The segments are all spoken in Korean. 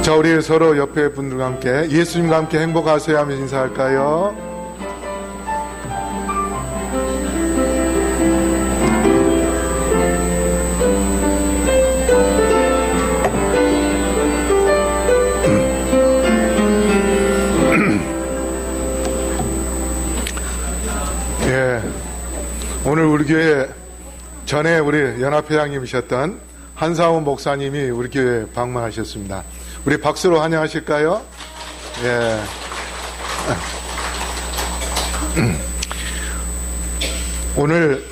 자, 우리 서로 옆에 분들과 함께 예수님과 함께 행복하세요 하며 인사할까요? 예, 오늘 우리 교회 전에 우리 연합회장님이셨던 한상훈 목사님이 우리 교회 방문하셨습니다. 우리 박수로 환영하실까요? 예. 오늘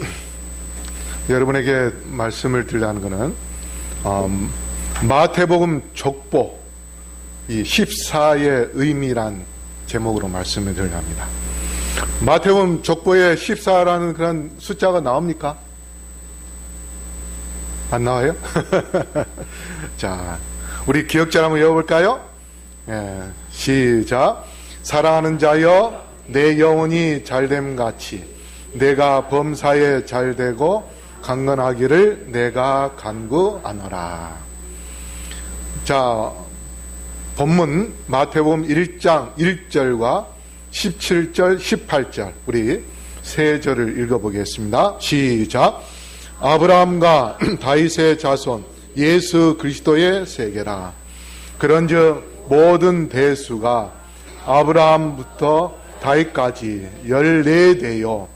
여러분에게 말씀을 드리려는 것은 마태복음 족보 이 14의 의미란 제목으로 말씀을 드리려 합니다. 마태복음 족보에 14라는 그런 숫자가 나옵니까? 안 나와요? 자, 우리 기억잘 한번 외워볼까요? 예, 시작. 사랑하는 자여, 내 영혼이 잘됨 같이 내가 범사에 잘되고 강건하기를 내가 간구하노라. 자, 본문 마태복음 1장 1절과 17절, 18절 우리 세 절을 읽어보겠습니다. 시작. 아브라함과 다윗의 자손 예수 그리스도의 세계라. 그런즉 모든 대수가 아브라함부터 다윗까지 14대요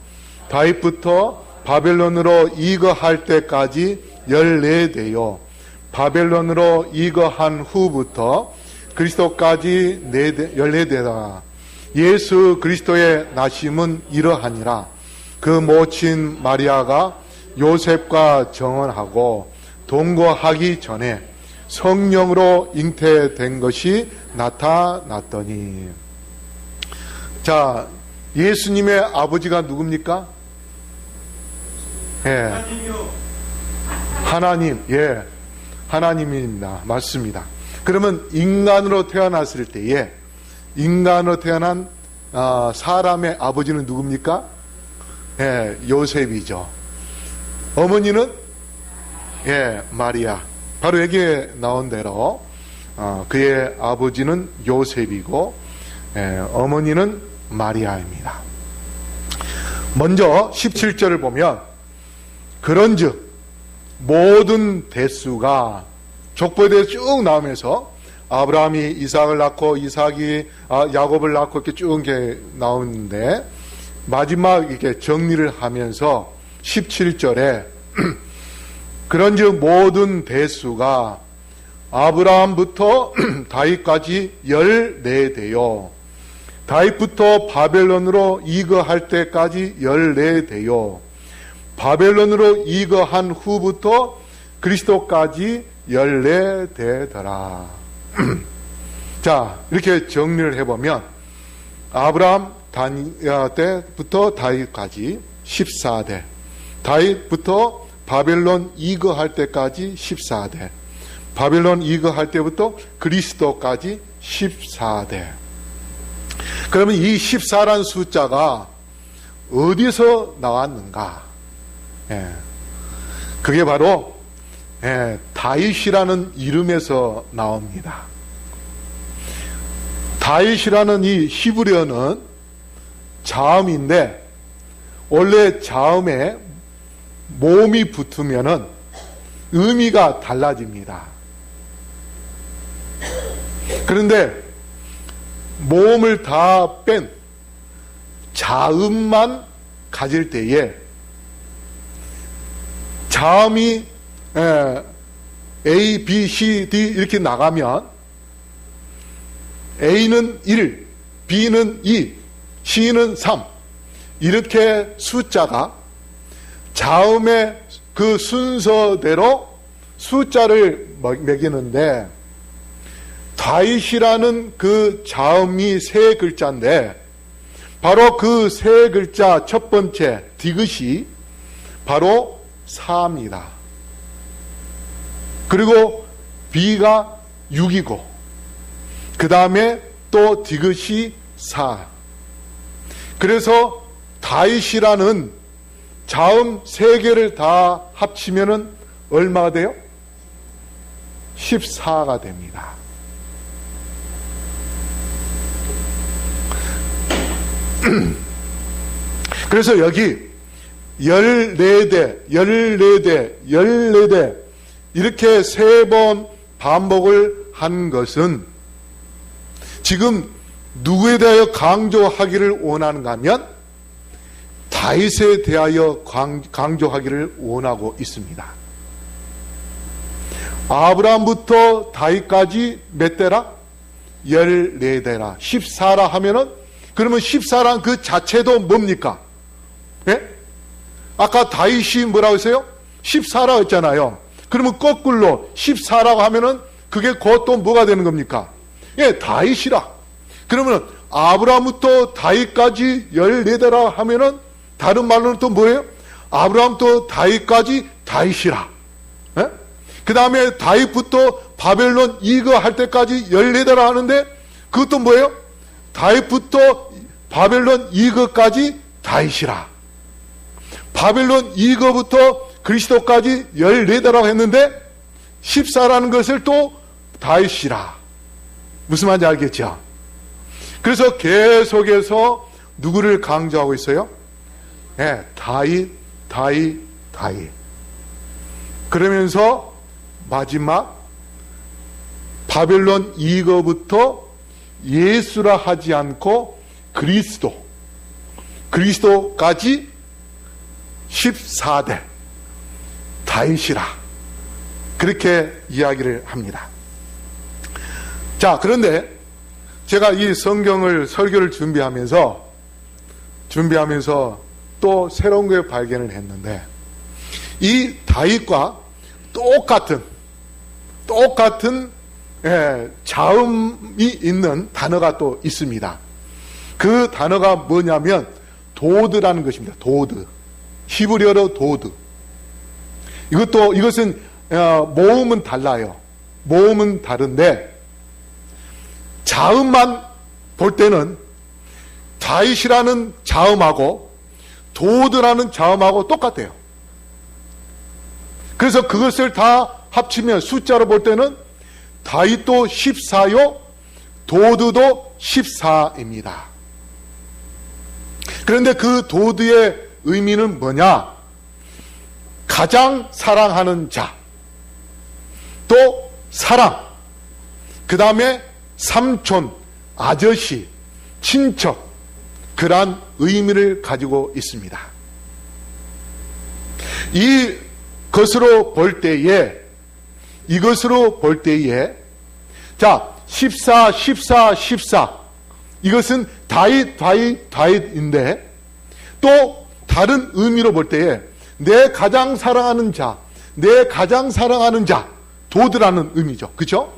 다윗부터 바벨론으로 이거할 때까지 14대요 바벨론으로 이거한 후부터 그리스도까지 14대라. 예수 그리스도의 나심은 이러하니라. 그 모친 마리아가 요셉과 정혼하고 동거하기 전에 성령으로 잉태된 것이 나타났더니. 자, 예수님의 아버지가 누굽니까? 예. 하나님, 예. 하나님입니다. 맞습니다. 그러면 인간으로 태어났을 때에 인간으로 태어난 사람의 아버지는 누굽니까? 예, 요셉이죠. 어머니는 예, 마리아. 바로 여기에 나온 대로 그의 아버지는 요셉이고 어머니는 마리아입니다. 먼저 17절을 보면 그런즉 모든 대수가 족보에 대해서 쭉 나오면서 아브라함이 이삭을 낳고 이삭이 야곱을 낳고 이렇게 쭉 이렇게 나오는데 마지막 이렇게 정리를 하면서 17절에 그런즉 모든 대수가 아브라함부터 다윗까지 14대요 다윗부터 바벨론으로 이거할 때까지 14대요 바벨론으로 이거한 후부터 그리스도까지 14대더라. 자, 이렇게 정리를 해보면 아브라함 때부터 다윗까지 14대 다윗부터 바벨론 이거할 때까지 14대 바벨론 이거할 때부터 그리스도까지 14대. 그러면 이 14란 숫자가 어디서 나왔는가? 예, 그게 바로 다윗이라는 이름에서 나옵니다. 다윗이라는 이 히브리어는 자음인데 원래 자음에 모음이 붙으면은 의미가 달라집니다. 그런데 모음을 다 뺀 자음만 가질 때에 자음이 A, B, C, D 이렇게 나가면 A는 1, B는 2, C는 3 이렇게 숫자가 자음의 그 순서대로 숫자를 매기는데 다윗이라는 그 자음이 세 글자인데 바로 그 세 글자 첫 번째 디귿이 바로 4입니다. 그리고 B가 6이고 그 다음에 또 디귿이 4. 그래서 다윗이라는 자음 3개를 다 합치면은 얼마가 돼요? 14가 됩니다. 그래서 여기 14대, 14대, 14대 이렇게 3번 반복을 한 것은 지금 누구에 대하여 강조하기를 원하는가 하면 다윗에 대하여 강조하기를 원하고 있습니다. 아브라함부터 다윗까지 몇 대라? 14대라. 14라 하면은 그러면 14란 그 자체도 뭡니까? 예? 아까 다윗이 뭐라고 했어요? 14라 했잖아요. 그러면 거꾸로 14라고 하면은 그게 곧 또 뭐가 되는 겁니까? 예, 다윗이라. 그러면 아브라함부터 다윗까지 14대라 하면은 다른 말로는 또 뭐예요? 아브라함부터 다윗까지 다윗이라. 예? 그 다음에 다윗부터 바벨론 이거할 때까지 14대라 하는데 그것도 뭐예요? 다윗부터 바벨론 이거까지 다윗이라. 바벨론 이거부터 그리스도까지 14대라고 했는데 14라는 것을 또 다윗이라. 무슨 말인지 알겠죠? 그래서 계속해서 누구를 강조하고 있어요? 네, 다윗. 그러면서 마지막 바벨론 이거부터 예수라 하지 않고 그리스도까지 14대 다윗이라 그렇게 이야기를 합니다. 자, 그런데 제가 이 설교를 준비하면서 또 새로운 걸 발견을 했는데 이 다윗과 똑같은 자음이 있는 단어가 또 있습니다. 그 단어가 뭐냐면 도드라는 것입니다. 도드. 히브리어로 도드. 이것은 모음은 달라요. 모음은 다른데 자음만 볼 때는 다윗이라는 자음하고 도드라는 자음하고 똑같아요. 그래서 그것을 다 합치면 숫자로 볼 때는 다윗도 14요, 도드도 14입니다. 그런데 그 도드의 의미는 뭐냐? 가장 사랑하는 자, 또 사랑, 그 다음에 삼촌, 아저씨, 친척, 그러한 의미를 가지고 있습니다. 이것으로 볼 때에 자, 14 이것은 다윗인데 또 다른 의미로 볼 때에 내 가장 사랑하는 자, 도드라는 의미죠. 그렇죠?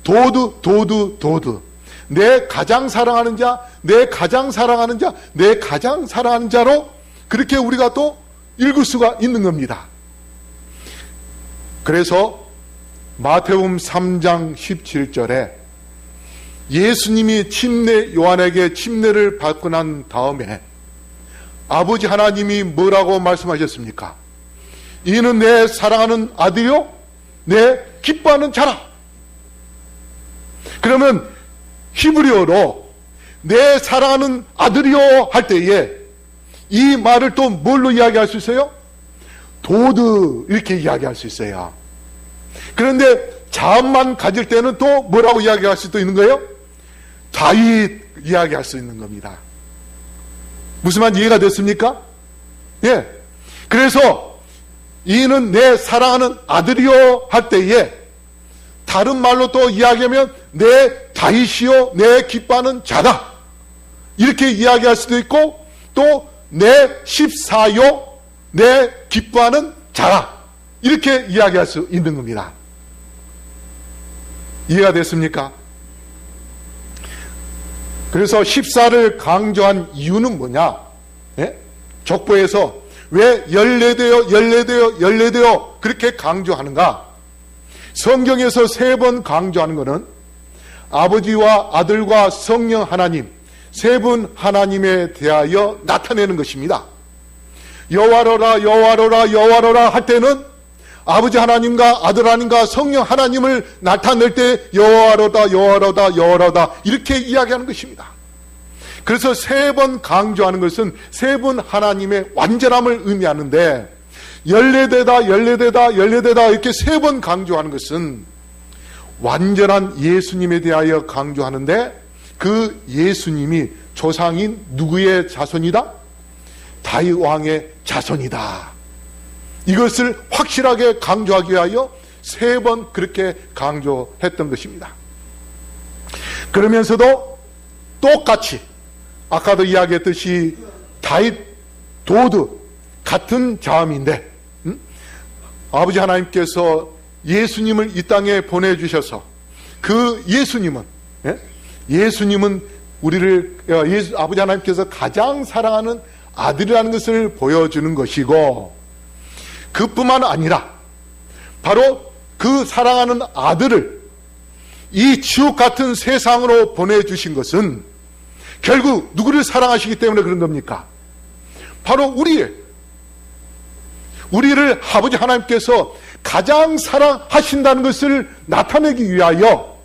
도드. 내 가장 사랑하는 자, 내 가장 사랑하는 자로 그렇게 우리가 또 읽을 수가 있는 겁니다. 그래서 마태복음 3장 17절에 예수님이 요한에게 침례를 받고 난 다음에 아버지 하나님이 뭐라고 말씀하셨습니까? 이는 내 사랑하는 아들이요 내 기뻐하는 자라. 그러면 히브리어로 내 사랑하는 아들이요 할 때에 이 말을 또 뭘로 이야기할 수 있어요? 도드 이렇게 이야기할 수 있어요. 그런데 자음만 가질 때는 또 뭐라고 이야기할 수도 있는 거예요? 다윗 이야기할 수 있는 겁니다. 무슨 말인지 이해가 됐습니까? 예. 그래서 이는 내 사랑하는 아들이요 할 때에 다른 말로 또 이야기하면 내 다윗이요 내 기뻐하는 자다 이렇게 이야기할 수도 있고 또 내 14요 내 기뻐하는 자라 이렇게 이야기할 수 있는 겁니다. 이해가 됐습니까? 그래서 14를 강조한 이유는 뭐냐? 예? 족보에서 왜 14대요 그렇게 강조하는가? 성경에서 3번 강조하는 것은 아버지와 아들과 성령 하나님 3분 하나님에 대하여 나타내는 것입니다. 여호와로라 할 때는 아버지 하나님과 아들 하나님과 성령 하나님을 나타낼 때 여호와로다 이렇게 이야기하는 것입니다. 그래서 3번 강조하는 것은 3분 하나님의 완전함을 의미하는데, 14대다, 14대다, 14대다 이렇게 3번 강조하는 것은 완전한 예수님에 대하여 강조하는데, 그 예수님이 조상인 누구의 자손이다? 다윗 왕의 자손이다. 이것을 확실하게 강조하기 위하여 3번 그렇게 강조했던 것입니다. 그러면서도 똑같이 아까도 이야기했듯이 다윗, 도드 같은 자음인데, 아버지 하나님께서 예수님을 이 땅에 보내주셔서 그 예수님은 우리를 아버지 하나님께서 가장 사랑하는 아들이라는 것을 보여주는 것이고, 그뿐만 아니라 바로 그 사랑하는 아들을 이 지옥 같은 세상으로 보내주신 것은 결국 누구를 사랑하시기 때문에 그런 겁니까? 바로 우리를 아버지 하나님께서 가장 사랑하신다는 것을 나타내기 위하여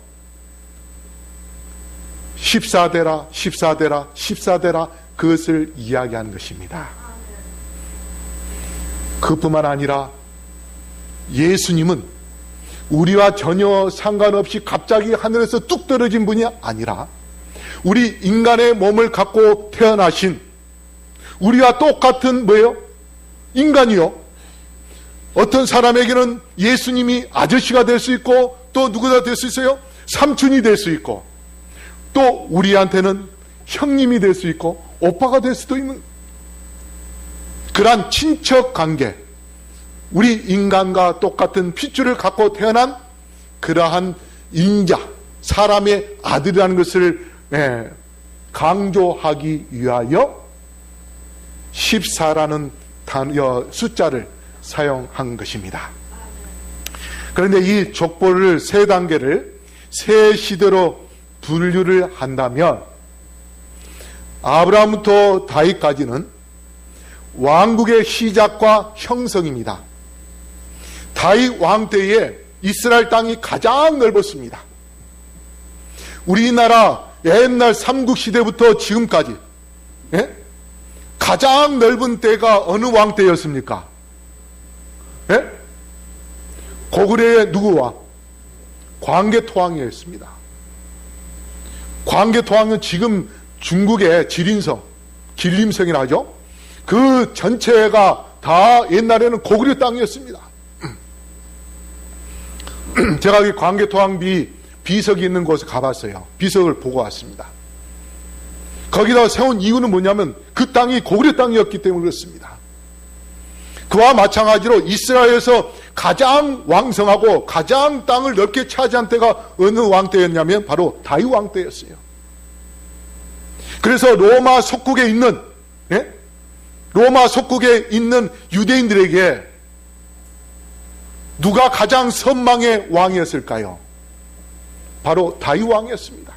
14대라 14대라 14대라 그것을 이야기하는 것입니다. 그뿐만 아니라 예수님은 우리와 전혀 상관없이 갑자기 하늘에서 뚝 떨어진 분이 아니라 우리 인간의 몸을 갖고 태어나신 우리와 똑같은 인간이요. 어떤 사람에게는 예수님이 아저씨가 될 수 있고, 또 누구나 될 수 있어요? 삼촌이 될 수 있고, 또 우리한테는 형님이 될 수 있고 오빠가 될 수도 있는 그러한 친척 관계, 우리 인간과 똑같은 핏줄을 갖고 태어난 그러한 인자, 사람의 아들이라는 것을 강조하기 위하여 14라는 숫자를 사용한 것입니다. 그런데 이 족보를 3단계를 3시대로 분류를 한다면, 아브라함부터 다윗까지는 왕국의 시작과 형성입니다. 다윗 왕 때에 이스라엘 땅이 가장 넓었습니다. 우리나라 옛날 삼국시대부터 지금까지 가장 넓은 때가 어느 왕 때였습니까? 고구려의 누구 왕? 광개토왕이었습니다. 광개토왕은 지금 중국의 지린성, 길림성이라 하죠. 그 전체가 다 옛날에는 고구려 땅이었습니다. 제가 이 광개토왕 비석이 있는 곳에 가봤어요. 비석을 보고 왔습니다. 거기다 세운 이유는 뭐냐면 그 땅이 고구려 땅이었기 때문에 그렇습니다. 그와 마찬가지로 이스라엘에서 가장 왕성하고 가장 땅을 넓게 차지한 때가 어느 왕 때였냐면 바로 다윗 왕 때였어요. 그래서 로마 속국에 있는 유대인들에게 누가 가장 선망의 왕이었을까요? 바로 다윗 왕이었습니다.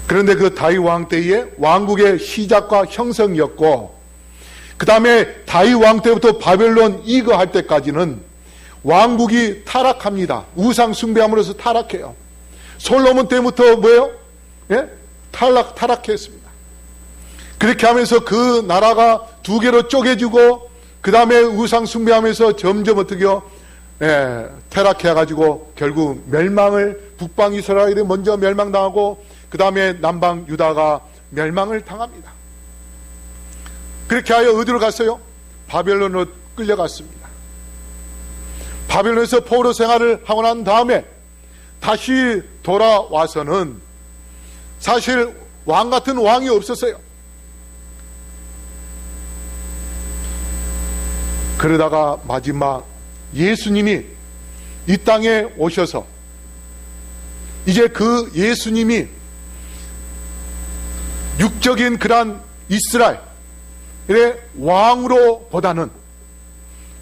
그런데 그 다윗 왕 때에 왕국의 시작과 형성이었고, 그 다음에 다윗 왕 때부터 바벨론 이거할 때까지는 왕국이 타락합니다. 우상 숭배함으로써 타락해요. 솔로몬 때부터 타락했습니다. 그렇게 하면서 그 나라가 2개로 쪼개지고, 그 다음에 우상 숭배하면서 점점 타락해가지고 결국 멸망을, 북방 이스라엘이 먼저 멸망당하고 그 다음에 남방 유다가 멸망을 당합니다. 그렇게 하여 어디로 갔어요? 바벨론으로 끌려갔습니다. 바벨론에서 포로 생활을 하고 난 다음에 다시 돌아와서는 사실 왕 같은 왕이 없었어요. 그러다가 마지막 예수님이 이 땅에 오셔서 이제 그 예수님이 육적인 그런 이스라엘의 왕으로 보다는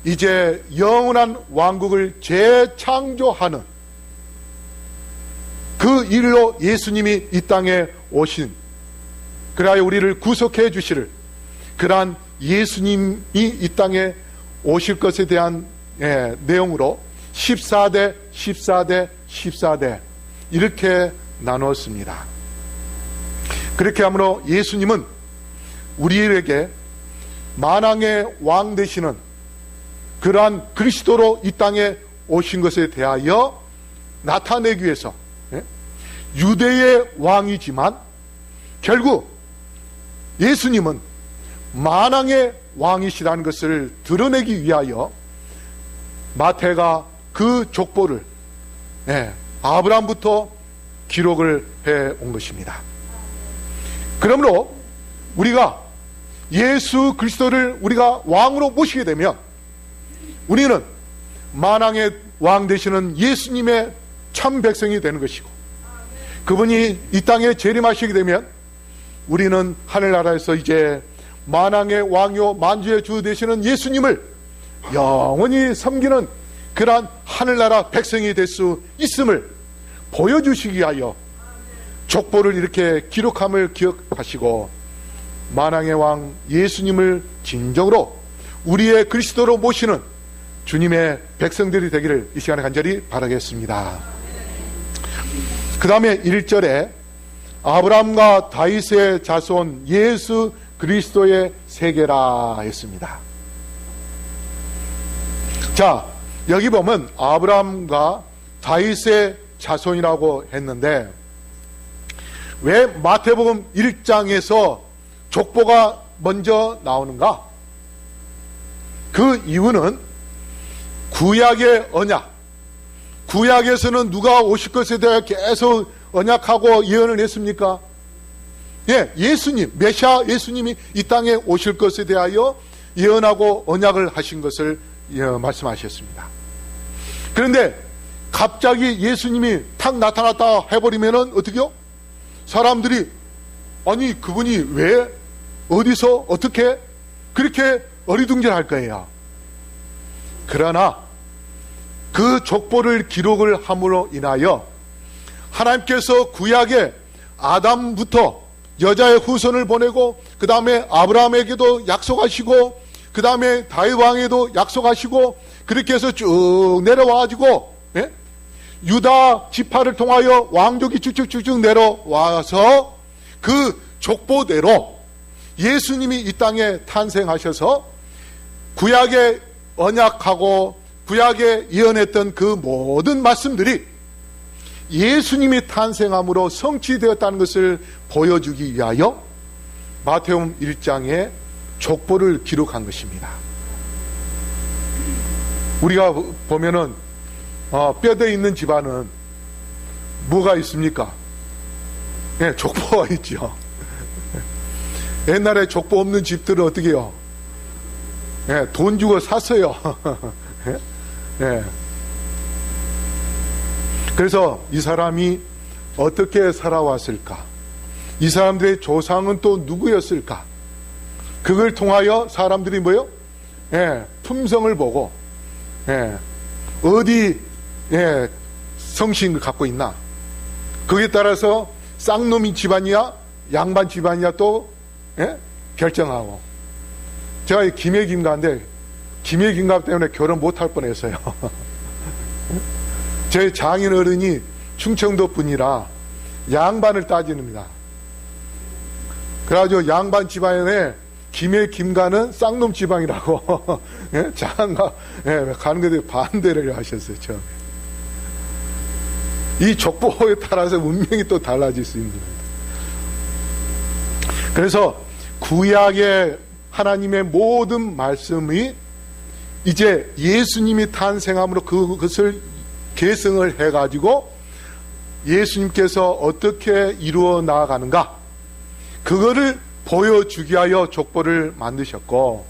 이제 영원한 왕국을 재창조하는 그 일로 예수님이 이 땅에 오신, 그래야 우리를 구속해 주시를 그러한 예수님이 이 땅에 오실 것에 대한 내용으로 14대 14대 14대 이렇게 나눴습니다. 그렇게 함으로 예수님은 우리에게 만왕의 왕 되시는 그러한 그리스도로 이 땅에 오신 것에 대하여 나타내기 위해서 유대의 왕이지만 결국 예수님은 만왕의 왕이시라는 것을 드러내기 위하여 마태가 그 족보를 아브라함부터 기록을 해온 것입니다. 그러므로 우리가 예수 그리스도를 우리가 왕으로 모시게 되면 우리는 만왕의 왕 되시는 예수님의 참 백성이 되는 것이고, 그분이 이 땅에 재림하시게 되면 우리는 하늘나라에서 이제 만왕의 왕이요 만주의 주 되시는 예수님을 영원히 섬기는 그러한 하늘나라 백성이 될 수 있음을 보여주시기 위하여 족보를 이렇게 기록함을 기억하시고, 만왕의 왕 예수님을 진정으로 우리의 그리스도로 모시는 주님의 백성들이 되기를 이 시간에 간절히 바라겠습니다. 그 다음에 1절에 아브라함과 다윗의 자손 예수 그리스도의 세계라 했습니다. 자, 여기 보면 아브라함과 다윗의 자손이라고 했는데 왜 마태복음 1장에서 족보가 먼저 나오는가? 그 이유는 구약의 언약, 구약에서는 누가 오실 것에 대해 계속 언약하고 예언을 했습니까? 예수님, 메시아 예수님이 이 땅에 오실 것에 대하여 예언하고 언약을 하신 것을 말씀하셨습니다. 그런데 갑자기 예수님이 탁 나타났다 해버리면은 어떻게요? 사람들이 아니 그분이 왜 어디서 어떻게 그렇게 어리둥절할 거예요. 그러나 그 족보를 기록을 함으로 인하여 하나님께서 구약에 아담부터 여자의 후손을 보내고 그 다음에 아브라함에게도 약속하시고 그 다음에 다윗 왕에도 약속하시고 그렇게 해서 쭉 내려와가지고 유다 지파를 통하여 왕족이 쭉쭉쭉쭉 내려와서 그 족보대로 예수님이 이 땅에 탄생하셔서 구약에 언약하고 구약에 예언했던 그 모든 말씀들이 예수님이 탄생함으로 성취되었다는 것을 보여주기 위하여 마태복음 1장에 족보를 기록한 것입니다. 우리가 보면은 뼈대 있는 집안은 뭐가 있습니까? 족보가 있죠. 옛날에 족보 없는 집들은 어떻게 해요? 돈 주고 샀어요. 그래서 이 사람이 어떻게 살아왔을까? 이 사람들의 조상은 또 누구였을까? 그걸 통하여 사람들이 뭐요? 품성을 보고 어디 성신을 갖고 있나? 거기에 따라서 쌍놈이 집안이야 양반 집안이야 또 결정하고. 제가 김해김가인데 김해김가 때문에 결혼 못할 뻔했어요. 제 장인 어른이 충청도 분이라 양반을 따지는입니다. 그래가지고 양반 집안에 김해김가는 쌍놈 집안이라고 장가 가는 것에 반대를 하셨어요. 처음에. 이 족보에 따라서 운명이 또 달라질 수 있는 겁니다. 그래서 구약의 하나님의 모든 말씀이 이제 예수님이 탄생함으로 그것을 계승을 해가지고 예수님께서 어떻게 이루어 나아가는가 그거를 보여주기 위하여 족보를 만드셨고,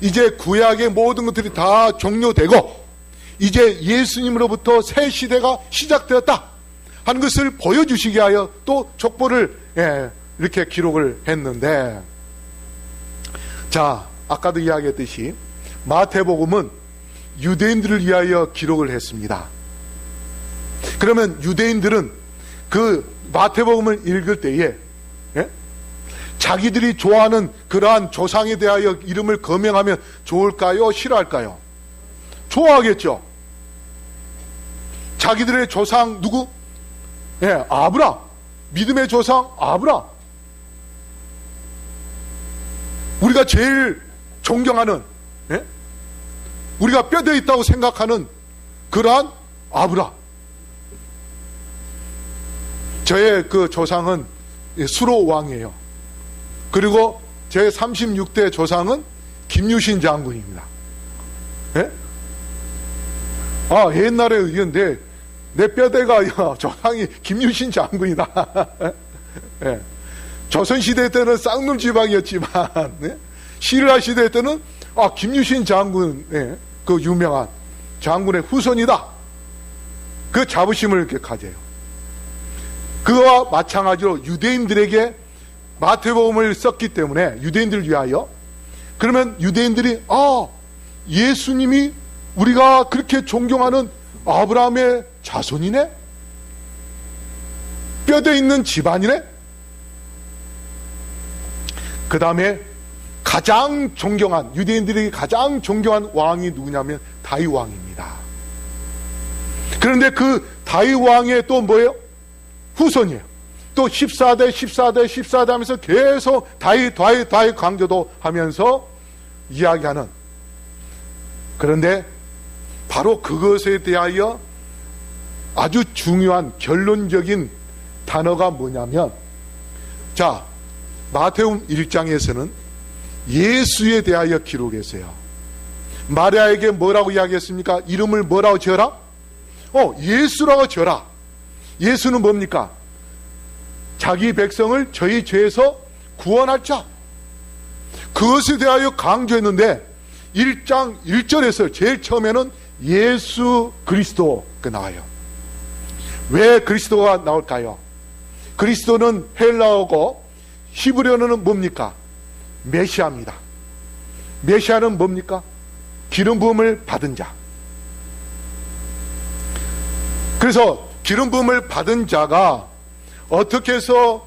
이제 구약의 모든 것들이 다 종료되고 이제 예수님으로부터 새 시대가 시작되었다 하는 것을 보여주시기 위하여 또 족보를 이렇게 기록을 했는데, 자, 아까도 이야기했듯이 마태복음은 유대인들을 위하여 기록을 했습니다. 그러면 유대인들은 그 마태복음을 읽을 때에 자기들이 좋아하는 그러한 조상에 대하여 이름을 거명하면 좋을까요? 싫어할까요? 좋아하겠죠. 자기들의 조상 누구? 아브라함. 믿음의 조상 아브라함. 우리가 제일 존경하는, 예? 우리가 뼈대 있다고 생각하는 그러한 아브라. 저의 그 조상은 수로 왕이에요. 그리고 제 36대 조상은 김유신 장군입니다. 예? 옛날에 내 뼈대가 조상이 김유신 장군이다. 예. 조선시대 때는 쌍놈 지방이었지만, 예? 신라 시대 때는 김유신 장군, 예? 그 유명한 장군의 후손이다. 그 자부심을 이렇게 가져요. 그와 마찬가지로 유대인들에게 마태복음을 썼기 때문에, 유대인들을 위하여, 그러면 유대인들이 예수님이 우리가 그렇게 존경하는 아브라함의 자손이네? 뼈대 있는 집안이네? 그 다음에 가장 존경한, 유대인들이 가장 존경한 왕이 누구냐면 다윗 왕입니다. 그런데 그 다윗 왕의 또 뭐예요? 후손이에요. 또 14대 하면서 계속 다윗 강조도 하면서 이야기하는. 그런데 바로 그것에 대하여 아주 중요한 결론적인 단어가 뭐냐면, 자, 마태복음 1장에서는 예수에 대하여 기록했어요. 마리아에게 뭐라고 이야기했습니까? 이름을 뭐라고 지어라? 예수라고 지어라. 예수는 뭡니까? 자기 백성을 저희 죄에서 구원할 자. 그것에 대하여 강조했는데 1장 1절에서 제일 처음에는 예수 그리스도가 나와요. 왜 그리스도가 나올까요? 그리스도는 헬라어고 히브리어는 뭡니까? 메시아입니다. 메시아는 뭡니까? 기름 부음을 받은 자. 그래서 기름 부음을 받은 자가 어떻게 해서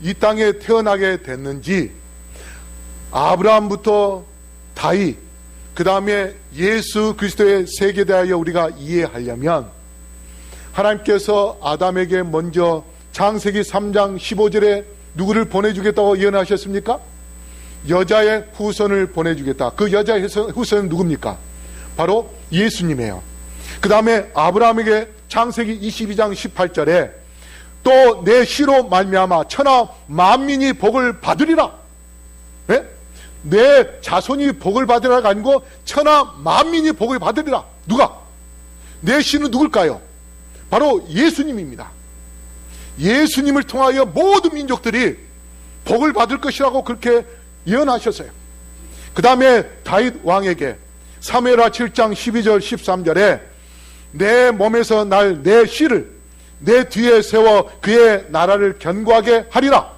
이 땅에 태어나게 됐는지, 아브라함부터 다윗, 그 다음에 예수 그리스도의 세계에 대하여 우리가 이해하려면, 하나님께서 아담에게 먼저 창세기 3장 15절에 누구를 보내주겠다고 예언하셨습니까? 여자의 후손을 보내주겠다. 그 여자의 후손은 누굽니까? 바로 예수님이에요. 그 다음에 아브라함에게 창세기 22장 18절에 또 내 씨로 말미암아 천하 만민이 복을 받으리라. 네? 내 자손이 복을 받으라가 아니고 천하 만민이 복을 받으리라. 누가? 내 씨는 누굴까요? 바로 예수님입니다. 예수님을 통하여 모든 민족들이 복을 받을 것이라고 그렇게 예언하셨어요. 그 다음에 다윗 왕에게 사무엘하 7장 12절 13절에 내 몸에서 날 내 씨를 내 뒤에 세워 그의 나라를 견고하게 하리라.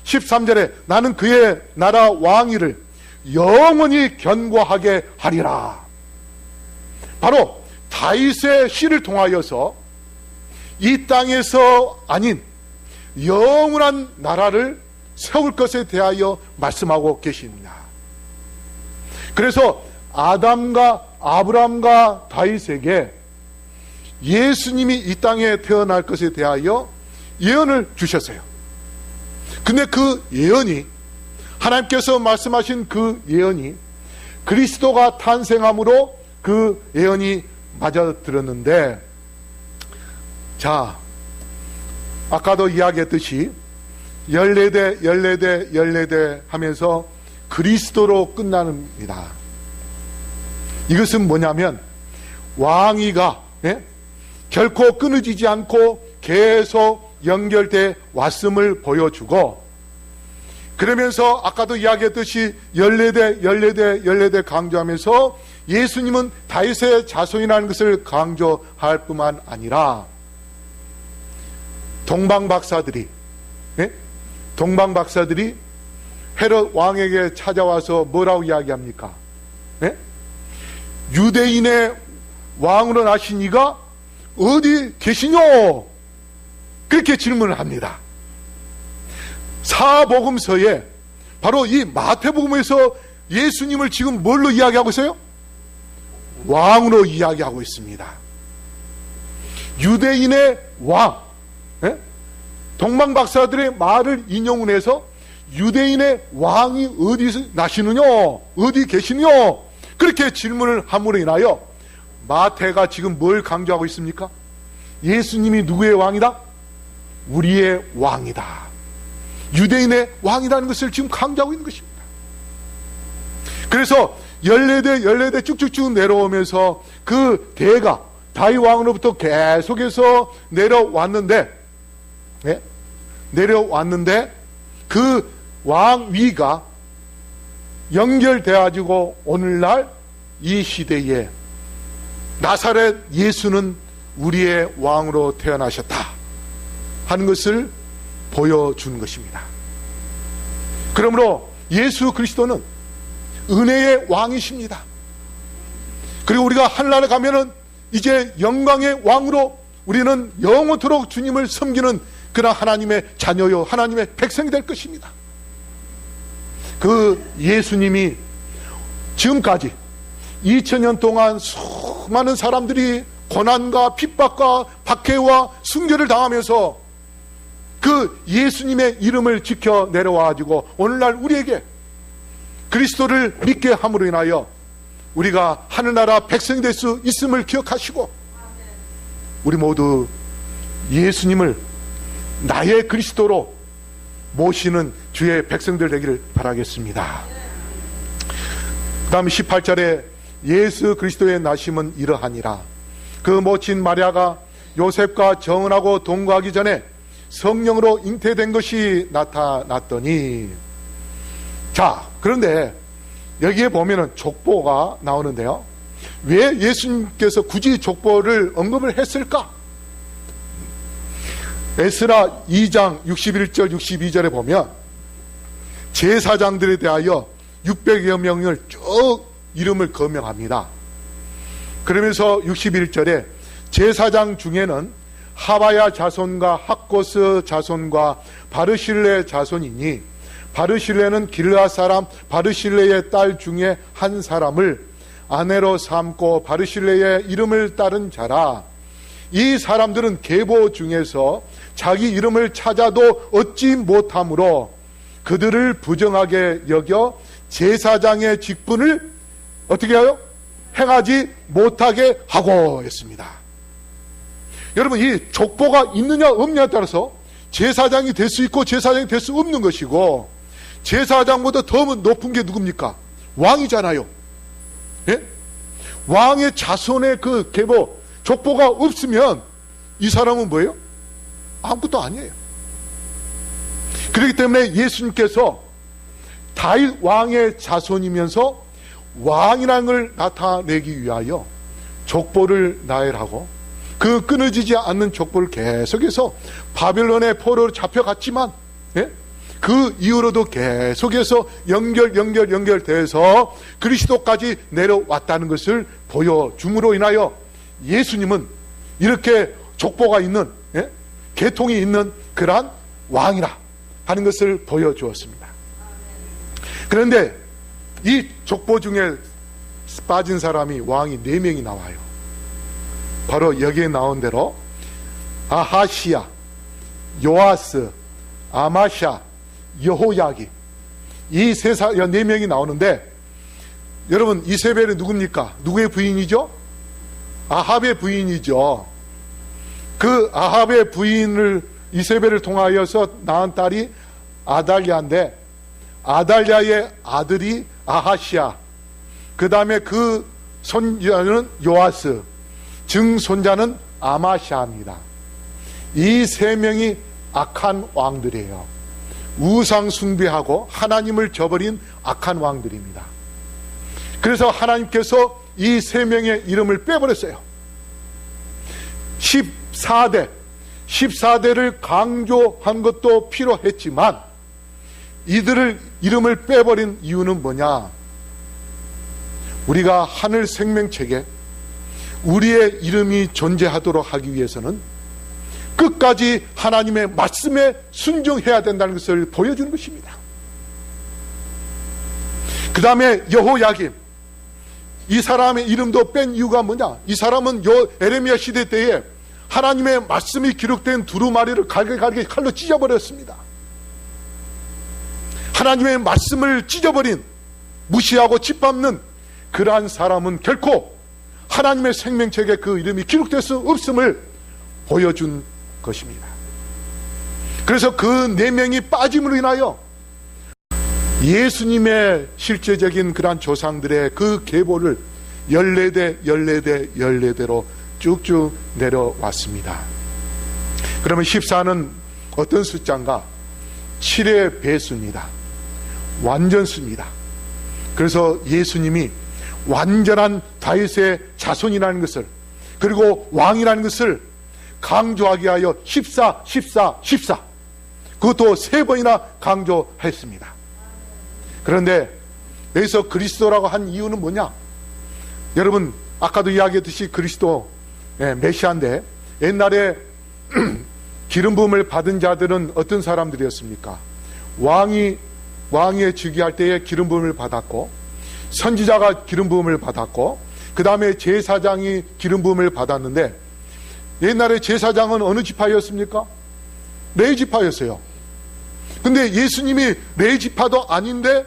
13절에 나는 그의 나라 왕위를 영원히 견고하게 하리라. 바로 다윗의 씨를 통하여서 이 땅에서 아닌 영원한 나라를 세울 것에 대하여 말씀하고 계십니다. 그래서 아담과 아브라함과 다윗에게 예수님이 이 땅에 태어날 것에 대하여 예언을 주셨어요. 근데 그 예언이, 하나님께서 말씀하신 그 예언이 그리스도가 탄생함으로 그 예언이 맞아들었는데, 자, 아까도 이야기했듯이 14대 하면서 그리스도로 끝납니다. 이것은 뭐냐면 왕위가 결코 끊어지지 않고 계속 연결돼 왔음을 보여주고, 그러면서 아까도 이야기했듯이 14대 강조하면서 예수님은 다윗의 자손이라는 것을 강조할 뿐만 아니라 동방박사들이 헤롯 왕에게 찾아와서 뭐라고 이야기합니까? 유대인의 왕으로 나신 이가 어디 계시뇨? 그렇게 질문을 합니다. 사복음서에 바로 이 마태복음에서 예수님을 지금 뭘로 이야기하고 있어요? 왕으로 이야기하고 있습니다. 유대인의 왕, 동방박사들의 말을 인용을 해서 유대인의 왕이 어디서 나시느냐? 어디 계시느냐? 그렇게 질문을 함으로 인하여 마태가 지금 뭘 강조하고 있습니까? 예수님이 누구의 왕이다? 우리의 왕이다. 유대인의 왕이라는 것을 지금 강조하고 있는 것입니다. 그래서 14대 쭉쭉쭉 내려오면서 그 대가 다윗 왕으로부터 계속해서 내려왔는데 그 왕위가 연결되어가지고 오늘날 이 시대에 나사렛 예수는 우리의 왕으로 태어나셨다 하는 것을 보여주는 것입니다. 그러므로 예수 그리스도는 은혜의 왕이십니다. 그리고 우리가 하늘나라 가면은 이제 영광의 왕으로 우리는 영원토록 주님을 섬기는 그런 하나님의 자녀요 하나님의 백성이 될 것입니다. 그 예수님이 지금까지 2000년 동안 수많은 사람들이 고난과 핍박과 박해와 순교를 당하면서 그 예수님의 이름을 지켜 내려와가지고 오늘날 우리에게 그리스도를 믿게 함으로 인하여 우리가 하늘나라 백성이 될 수 있음을 기억하시고 우리 모두 예수님을 나의 그리스도로 모시는 주의 백성들 되기를 바라겠습니다. 그 다음 18절에 예수 그리스도의 나심은 이러하니라. 그 모친 마리아가 요셉과 정혼하고 동거하기 전에 성령으로 잉태된 것이 나타났더니, 자, 그런데 여기에 보면은 족보가 나오는데요. 왜 예수님께서 굳이 족보를 언급을 했을까? 에스라 2장 61절 62절에 보면 제사장들에 대하여 600여 명을 쭉 이름을 거명합니다. 그러면서 61절에 제사장 중에는 하바야 자손과 학고스 자손과 바르실레 자손이니 바르실레는 길르앗 사람 바르실레의 딸 중에 한 사람을 아내로 삼고 바르실레의 이름을 따른 자라. 이 사람들은 계보 중에서 자기 이름을 찾아도 얻지 못하므로 그들을 부정하게 여겨 제사장의 직분을 어떻게 해요? 행하지 못하게 하고 있습니다. 여러분, 이 족보가 있느냐 없느냐에 따라서 제사장이 될 수 있고 제사장이 될 수 없는 것이고, 제사장보다 더 높은 게 누굽니까? 왕이잖아요. 예? 왕의 자손의 그 계보 족보가 없으면 이 사람은 뭐예요? 아무것도 아니에요. 그렇기 때문에 예수님께서 다윗 왕의 자손이면서 왕이라는 걸 나타내기 위하여 족보를 나열하고 그 끊어지지 않는 족보를 계속해서 바벨론의 포로로 잡혀갔지만, 예? 그 이후로도 계속해서 연결돼서 그리스도까지 내려왔다는 것을 보여줌으로 인하여 예수님은 이렇게 족보가 있는, 예? 계통이 있는 그러한 왕이라 하는 것을 보여주었습니다. 그런데 이 족보 중에 빠진 사람이 왕이 4명이 나와요. 바로 여기에 나온 대로 아하시야, 요아스, 아마샤, 여호야기, 이 4명이 나오는데, 여러분 이세벨이 누굽니까? 누구의 부인이죠? 아합의 부인이죠. 그 아합의 부인을 이세벨을 통하여서 낳은 딸이 아달랴인데, 아달랴의 아들이 아하시야, 그 다음에 그 손자는 요아스, 증손자는 아마샤입니다. 이 3명이 악한 왕들이에요. 우상 숭배하고 하나님을 저버린 악한 왕들입니다. 그래서 하나님께서 이 3명의 이름을 빼버렸어요. 14대를 강조한 것도 필요했지만 이들을 이름을 빼버린 이유는 뭐냐? 우리가 하늘 생명책에 우리의 이름이 존재하도록 하기 위해서는 끝까지 하나님의 말씀에 순종해야 된다는 것을 보여주는 것입니다. 그 다음에 여호야김, 이 사람의 이름도 뺀 이유가 뭐냐? 이 사람은 에레미야 시대 때에 하나님의 말씀이 기록된 두루마리를 갈게 칼로 찢어버렸습니다. 하나님의 말씀을 찢어버린, 무시하고 짓밟는 그러한 사람은 결코 하나님의 생명책에 그 이름이 기록될 수 없음을 보여준 것입니다. 그래서 그 4명이 빠짐으로 인하여 예수님의 실제적인 그러한 조상들의 그 계보를 14대로 쭉쭉 내려왔습니다. 그러면 14는 어떤 숫자인가? 7의 배수입니다. 완전수입니다. 그래서 예수님이 완전한 다윗의 자손이라는 것을, 그리고 왕이라는 것을 강조하기 위하여 14, 14, 14, 그것도 3번이나 강조했습니다. 그런데 여기서 그리스도라고 한 이유는 뭐냐? 여러분 아까도 이야기했듯이 그리스도 메시아인데, 옛날에 기름 부음을 받은 자들은 어떤 사람들이었습니까? 왕이 즉위할 때에 기름 부음을 받았고, 선지자가 기름 부음을 받았고, 그 다음에 제사장이 기름 부음을 받았는데, 옛날에 제사장은 어느 지파였습니까? 레위 지파였어요. 근데 예수님이 레위 지파도 아닌데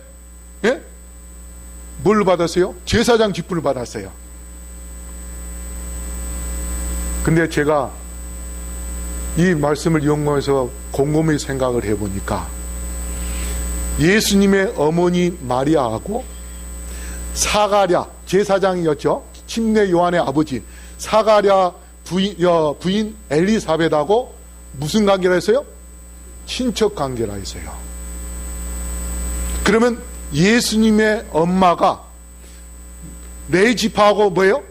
뭘 받았어요? 제사장 직분을 받았어요. 근데 제가 이 말씀을 연구해서 곰곰이 생각을 해보니까, 예수님의 어머니 마리아하고 사가랴, 제사장이었죠, 침례 요한의 아버지 사가랴 부인 엘리사벳하고 무슨 관계라 했어요? 친척 관계라 했어요. 그러면 예수님의 엄마가 레위 지파하고 뭐예요?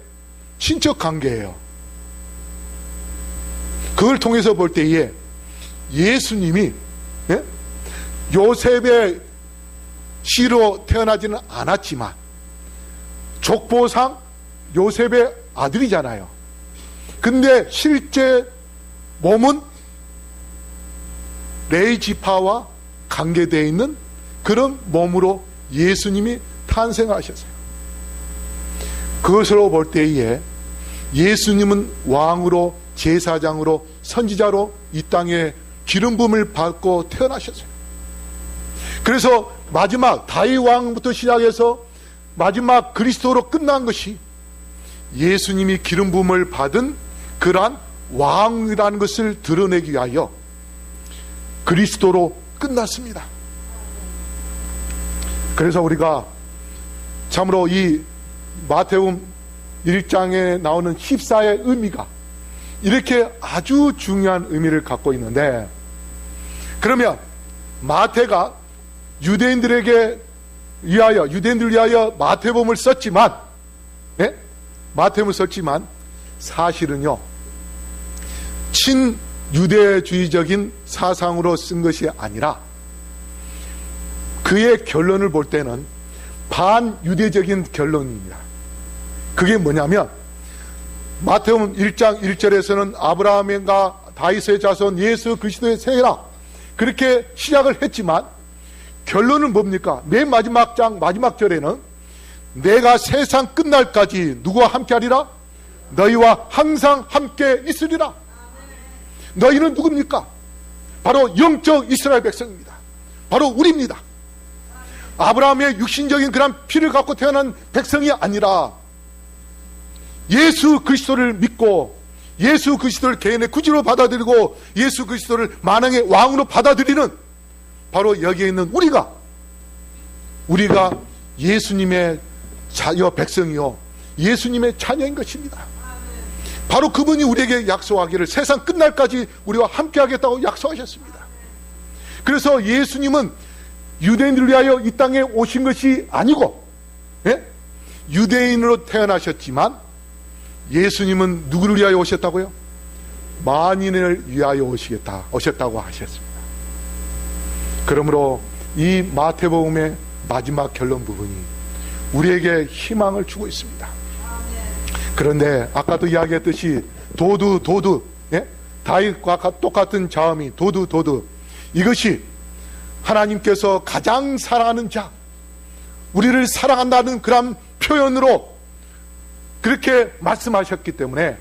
친척 관계예요. 그걸 통해서 볼 때에 예수님이 요셉의 씨로 태어나지는 않았지만 족보상 요셉의 아들이잖아요. 근데 실제 몸은 레위 지파와 관계되어 있는 그런 몸으로 예수님이 탄생하셨어요. 그것으로 볼 때에 예수님은 왕으로, 제사장으로, 선지자로 이 땅에 기름 부음을 받고 태어나셨어요. 그래서 마지막 다윗 왕부터 시작해서 마지막 그리스도로 끝난 것이 예수님이 기름 부음을 받은 그러한 왕이라는 것을 드러내기 위하여 그리스도로 끝났습니다. 그래서 우리가 참으로 이 마태복음 1장에 나오는 14의 의미가 이렇게 아주 중요한 의미를 갖고 있는데, 그러면 마태가 유대인들을 위하여 마태복음을 썼지만, 마태복음을 썼지만 사실은요, 친유대주의적인 사상으로 쓴 것이 아니라 그의 결론을 볼 때는 반유대적인 결론입니다. 그게 뭐냐면, 마태복음 1장 1절에서는 아브라함과 다윗의 자손 예수 그리스도의 세라, 그렇게 시작을 했지만 결론은 뭡니까? 맨 마지막 장 마지막 절에는 내가 세상 끝날까지 누구와 함께 하리라? 너희와 항상 함께 있으리라. 너희는 누굽니까? 바로 영적 이스라엘 백성입니다. 바로 우리입니다. 아브라함의 육신적인 그런 피를 갖고 태어난 백성이 아니라 예수 그리스도를 믿고 예수 그리스도를 개인의 구주로 받아들이고 예수 그리스도를 만왕의 왕으로 받아들이는 바로 여기에 있는 우리가 예수님의 백성이요, 예수님의 자녀인 것입니다. 바로 그분이 우리에게 약속하기를 세상 끝날까지 우리와 함께 하겠다고 약속하셨습니다. 그래서 예수님은 유대인들을 위하여 이 땅에 오신 것이 아니고, 유대인으로 태어나셨지만 예수님은 누구를 위하여 오셨다고요? 만인을 위하여 오셨다고 하셨습니다. 그러므로 이 마태복음의 마지막 결론 부분이 우리에게 희망을 주고 있습니다. 그런데 아까도 이야기했듯이 도두, 다윗과 똑같은 자음이 도두, 이것이 하나님께서 가장 사랑하는 자, 우리를 사랑한다는 그런 표현으로 그렇게 말씀하셨기 때문에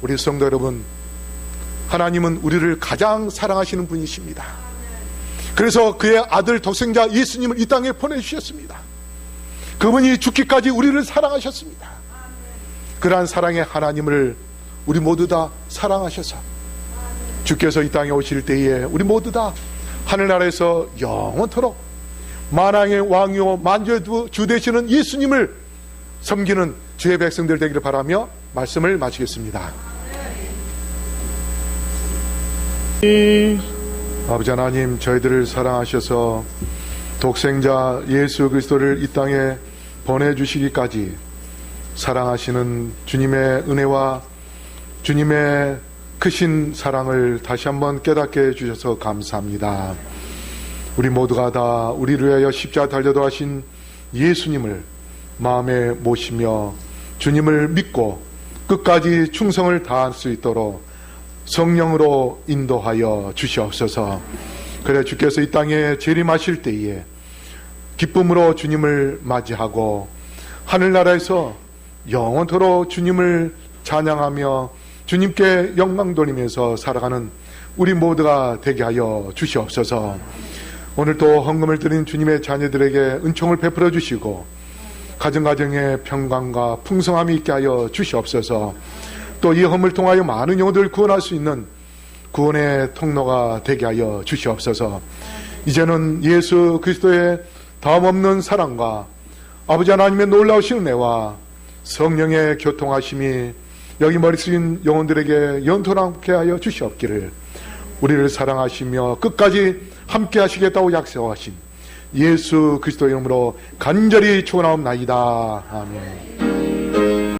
우리 성도 여러분, 하나님은 우리를 가장 사랑하시는 분이십니다. 그래서 그의 아들 독생자 예수님을 이 땅에 보내주셨습니다. 그분이 죽기까지 우리를 사랑하셨습니다. 그러한 사랑의 하나님을 우리 모두 다 사랑하셔서 주께서 이 땅에 오실 때에 우리 모두 다 하늘나라에서 영원토록 만왕의 왕이요 만주의 주 되시는 예수님을 섬기는 주의 백성들 되기를 바라며 말씀을 마치겠습니다. 아버지 하나님, 저희들을 사랑하셔서 독생자 예수 그리스도를 이 땅에 보내주시기까지 사랑하시는 주님의 은혜와 주님의 크신 사랑을 다시 한번 깨닫게 해주셔서 감사합니다. 우리 모두가 다 우리를 위하여 십자가 달려도 하신 예수님을 마음에 모시며 주님을 믿고 끝까지 충성을 다할 수 있도록 성령으로 인도하여 주시옵소서. 그래 주께서 이 땅에 재림하실 때에 기쁨으로 주님을 맞이하고 하늘나라에서 영원토록 주님을 찬양하며 주님께 영광 돌리면서 살아가는 우리 모두가 되게 하여 주시옵소서. 오늘도 헌금을 드린 주님의 자녀들에게 은총을 베풀어 주시고 가정가정의 평강과 풍성함이 있게 하여 주시옵소서. 또 이 헌금을 통하여 많은 영혼들을 구원할 수 있는 구원의 통로가 되게 하여 주시옵소서. 이제는 예수 그리스도의 다음없는 사랑과 아버지 하나님의 놀라우신 은혜와 성령의 교통하심이 여기 머리 숙인 영혼들에게 영원토록 하여 주시옵기를 우리를 사랑하시며 끝까지 함께 하시겠다고 약속하신 예수 그리스도 이름으로 간절히 축원하옵나이다. 아멘.